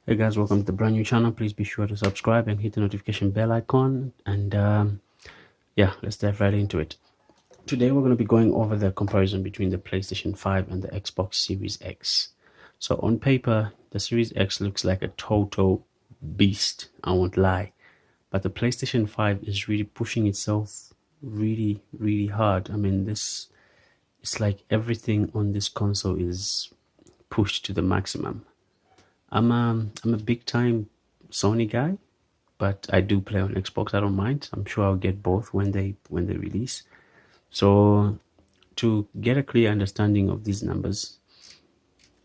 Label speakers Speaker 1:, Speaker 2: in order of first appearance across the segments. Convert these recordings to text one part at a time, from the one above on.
Speaker 1: Hey guys, welcome to the brand new channel. Please be sure to subscribe and hit the notification bell icon. And yeah, let's dive right into it. Today we're going to be going over the comparison between the PlayStation 5 and the Xbox Series X. So on paper, the Series X looks like a total beast, I won't lie. But the PlayStation 5 is really pushing itself really hard. I mean, it's like everything on this console is pushed to the maximum. I'm a big time Sony guy, but I do play on Xbox. I don't mind. I'm sure I'll get both when they release. So to get a clear understanding of these numbers,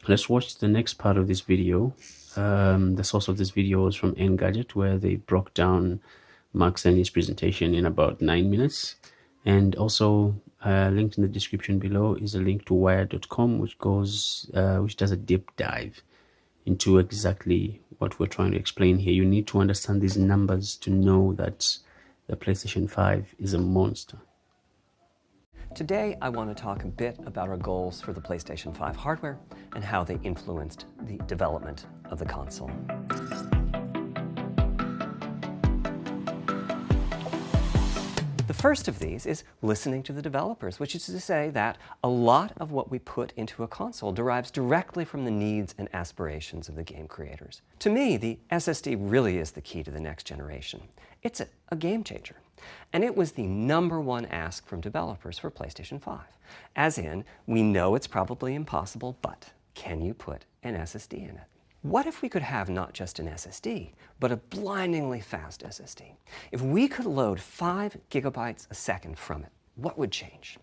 Speaker 1: let's watch the next part of this video. The source of this video is from Engadget, where they broke down Mark Cerny's presentation in about 9 minutes. And also linked in the description below is a link to wired.com, which does a deep dive into exactly what we're trying to explain here. You need to understand these numbers to know that the PlayStation 5 is a monster.
Speaker 2: Today, I want to talk a bit about our goals for the PlayStation 5 hardware and how they influenced the development of the console. The first of these is listening to the developers, which is to say that a lot of what we put into a console derives directly from the needs and aspirations of the game creators. To me, the SSD really is the key to the next generation. It's a game changer. And it was the #1 ask from developers for PlayStation 5. As in, we know it's probably impossible, but can you put an SSD in it? What if we could have not just an SSD, but a blindingly fast SSD? If we could load 5 gigabytes a second from it, what would change?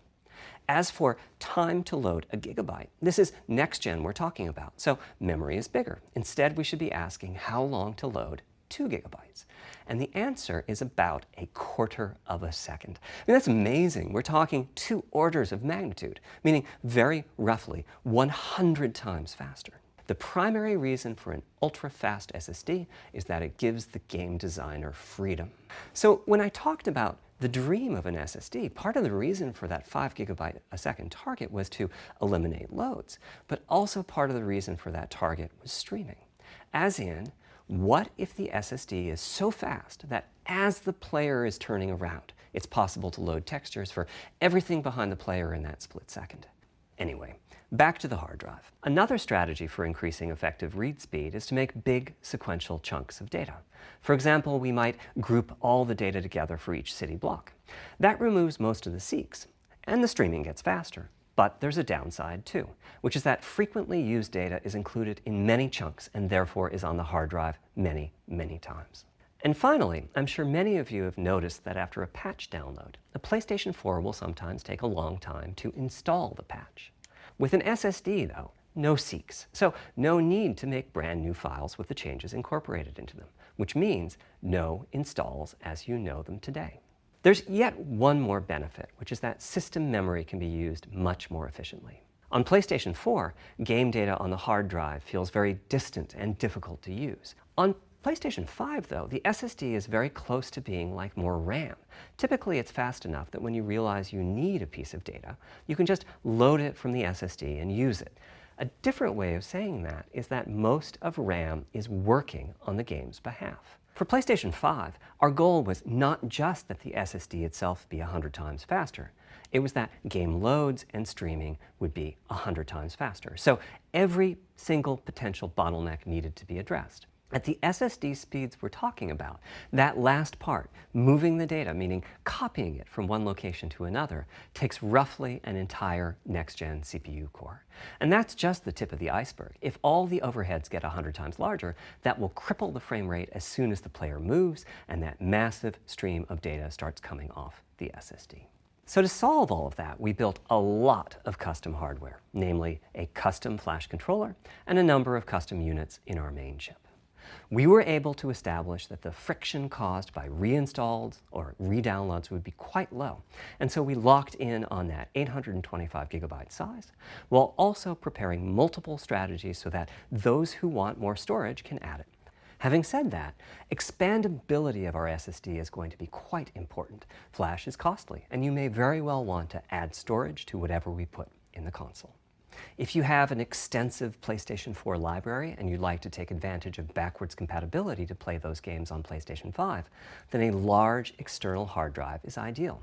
Speaker 2: As for time to load a gigabyte, this is next gen we're talking about, so memory is bigger. Instead, we should be asking how long to load 2 gigabytes. And the answer is about 1/4 of a second. I mean, that's amazing. We're talking 2 orders of magnitude, meaning very roughly 100 times faster. The primary reason for an ultra-fast SSD is that it gives the game designer freedom. So when I talked about the dream of an SSD, part of the reason for that 5 gigabyte a second target was to eliminate loads, but also part of the reason for that target was streaming. As in, what if the SSD is so fast that as the player is turning around, it's possible to load textures for everything behind the player in that split second? Anyway, back to the hard drive. Another strategy for increasing effective read speed is to make big sequential chunks of data. For example, we might group all the data together for each city block. That removes most of the seeks, and the streaming gets faster. But there's a downside too, which is that frequently used data is included in many chunks and therefore is on the hard drive many times. And finally, I'm sure many of you have noticed that after a patch download, a PlayStation 4 will sometimes take a long time to install the patch. With an SSD, though, no seeks, so no need to make brand new files with the changes incorporated into them, which means no installs as you know them today. There's yet one more benefit, which is that system memory can be used much more efficiently. On PlayStation 4, game data on the hard drive feels very distant and difficult to use. On PlayStation 5, though, the SSD is very close to being like more RAM. Typically, it's fast enough that when you realize you need a piece of data, you can just load it from the SSD and use it. A different way of saying that is that most of RAM is working on the game's behalf. For PlayStation 5, our goal was not just that the SSD itself be 100 times faster. It was that game loads and streaming would be 100 times faster. So every single potential bottleneck needed to be addressed. At the SSD speeds we're talking about, that last part, moving the data, meaning copying it from one location to another, takes roughly an entire next-gen CPU core. And that's just the tip of the iceberg. If all the overheads get 100 times larger, that will cripple the frame rate as soon as the player moves, and that massive stream of data starts coming off the SSD. So to solve all of that, we built a lot of custom hardware, namely a custom flash controller and a number of custom units in our main chip. We were able to establish that the friction caused by reinstalls or redownloads would be quite low, and so we locked in on that 825 gigabyte size, while also preparing multiple strategies so that those who want more storage can add it. Having said that, expandability of our SSD is going to be quite important. Flash is costly, and you may very well want to add storage to whatever we put in the console. If you have an extensive PlayStation 4 library and you'd like to take advantage of backwards compatibility to play those games on PlayStation 5, then a large external hard drive is ideal.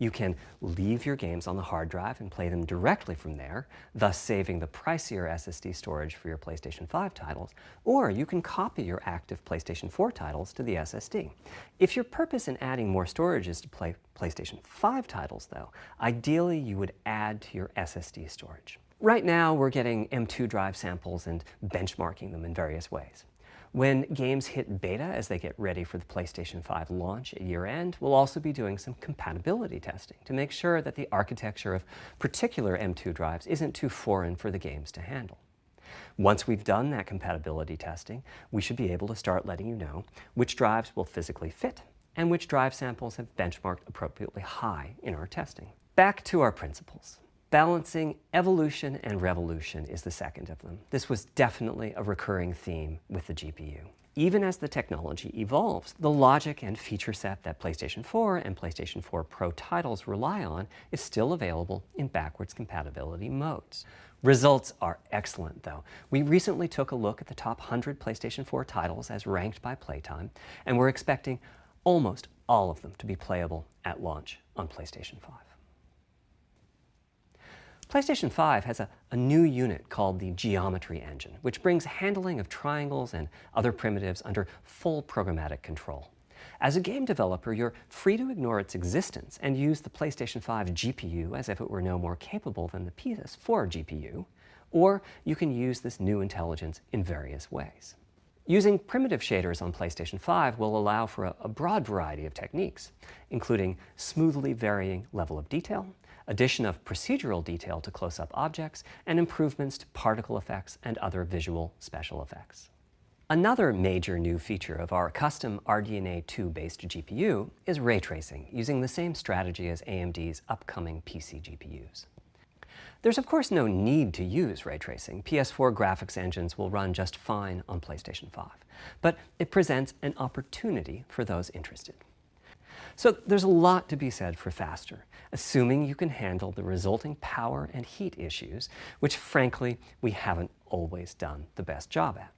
Speaker 2: You can leave your games on the hard drive and play them directly from there, thus saving the pricier SSD storage for your PlayStation 5 titles, or you can copy your active PlayStation 4 titles to the SSD. If your purpose in adding more storage is to play PlayStation 5 titles, though, ideally you would add to your SSD storage. Right now, we're getting M2 drive samples and benchmarking them in various ways. When games hit beta as they get ready for the PlayStation 5 launch at year-end, we'll also be doing some compatibility testing to make sure that the architecture of particular M2 drives isn't too foreign for the games to handle. Once we've done that compatibility testing, we should be able to start letting you know which drives will physically fit and which drive samples have benchmarked appropriately high in our testing. Back to our principles. Balancing evolution and revolution is the second of them. This was definitely a recurring theme with the GPU. Even as the technology evolves, the logic and feature set that PlayStation 4 and PlayStation 4 Pro titles rely on is still available in backwards compatibility modes. Results are excellent, though. We recently took a look at the top 100 PlayStation 4 titles as ranked by playtime, and we're expecting almost all of them to be playable at launch on PlayStation 5. PlayStation 5 has a new unit called the Geometry Engine, which brings handling of triangles and other primitives under full programmatic control. As a game developer, you're free to ignore its existence and use the PlayStation 5 GPU as if it were no more capable than the PS4 GPU, or you can use this new intelligence in various ways. Using primitive shaders on PlayStation 5 will allow for a broad variety of techniques, including smoothly varying level of detail, addition of procedural detail to close-up objects, and improvements to particle effects and other visual special effects. Another major new feature of our custom RDNA 2-based GPU is ray tracing, using the same strategy as AMD's upcoming PC GPUs. There's of course no need to use ray tracing. PS4 graphics engines will run just fine on PlayStation 5, but it presents an opportunity for those interested. So there's a lot to be said for faster, assuming you can handle the resulting power and heat issues, which frankly, we haven't always done the best job at.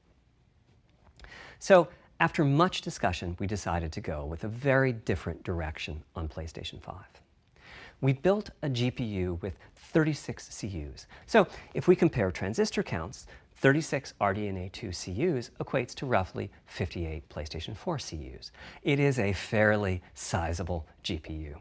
Speaker 2: So after much discussion, we decided to go with a very different direction on PlayStation 5. We built a GPU with 36 CUs. So if we compare transistor counts, 36 RDNA 2 CUs equates to roughly 58 PlayStation 4 CUs. It is a fairly sizable GPU.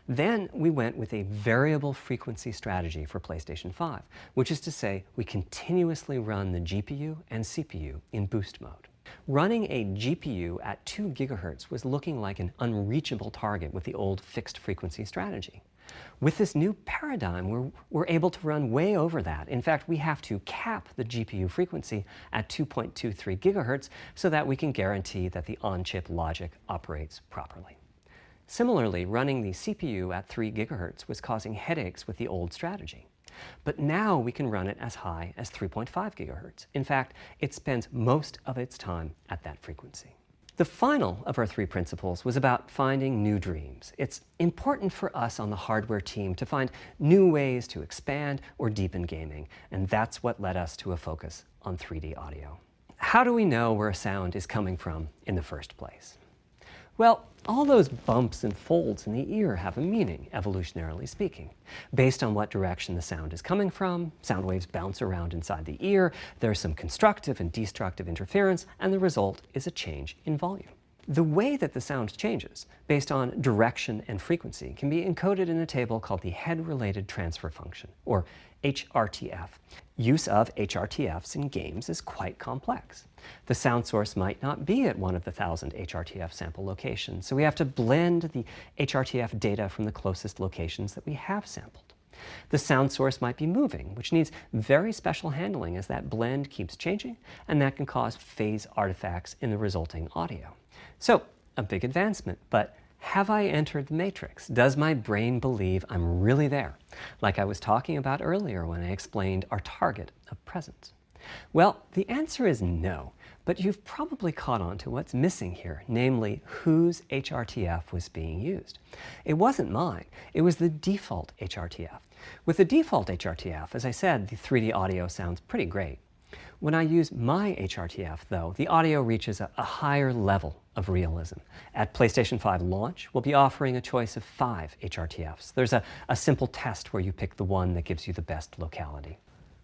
Speaker 2: Then we went with a variable frequency strategy for PlayStation 5, which is to say we continuously run the GPU and CPU in boost mode. Running a GPU at 2 GHz was looking like an unreachable target with the old fixed frequency strategy. With this new paradigm, we're able to run way over that. In fact, we have to cap the GPU frequency at 2.23 GHz so that we can guarantee that the on-chip logic operates properly. Similarly, running the CPU at 3 GHz was causing headaches with the old strategy. But now we can run it as high as 3.5 GHz. In fact, it spends most of its time at that frequency. The final of our 3 principles was about finding new dreams. It's important for us on the hardware team to find new ways to expand or deepen gaming, and that's what led us to a focus on 3D audio. How do we know where a sound is coming from in the first place? Well, all those bumps and folds in the ear have a meaning, evolutionarily speaking. Based on what direction the sound is coming from, sound waves bounce around inside the ear, there's some constructive and destructive interference, and the result is a change in volume. The way that the sound changes, based on direction and frequency, can be encoded in a table called the head-related transfer function, or HRTF. Use of HRTFs in games is quite complex. The sound source might not be at one of the 1,000 HRTF sample locations, so we have to blend the HRTF data from the closest locations that we have sampled. The sound source might be moving, which needs very special handling as that blend keeps changing, and that can cause phase artifacts in the resulting audio. So, a big advancement, but have I entered the matrix? Does my brain believe I'm really there? Like I was talking about earlier when I explained our target of presence. Well, the answer is no, but you've probably caught on to what's missing here, namely whose HRTF was being used. It wasn't mine, it was the default HRTF. With the default HRTF, as I said, the 3D audio sounds pretty great. When I use my HRTF, though, the audio reaches a higher level of realism. At PlayStation 5 launch, we'll be offering a choice of 5 HRTFs. There's a simple test where you pick the one that gives you the best locality.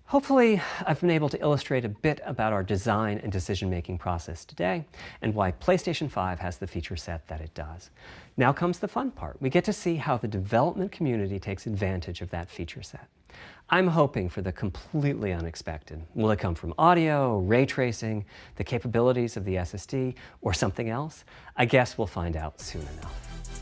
Speaker 2: Hopefully, I've been able to illustrate a bit about our design and decision-making process today, and why PlayStation 5 has the feature set that it does. Now comes the fun part. We get to see how the development community takes advantage of that feature set. I'm hoping for the completely unexpected. Will it come from audio, ray tracing, the capabilities of the SSD, or something else? I guess we'll find out soon enough.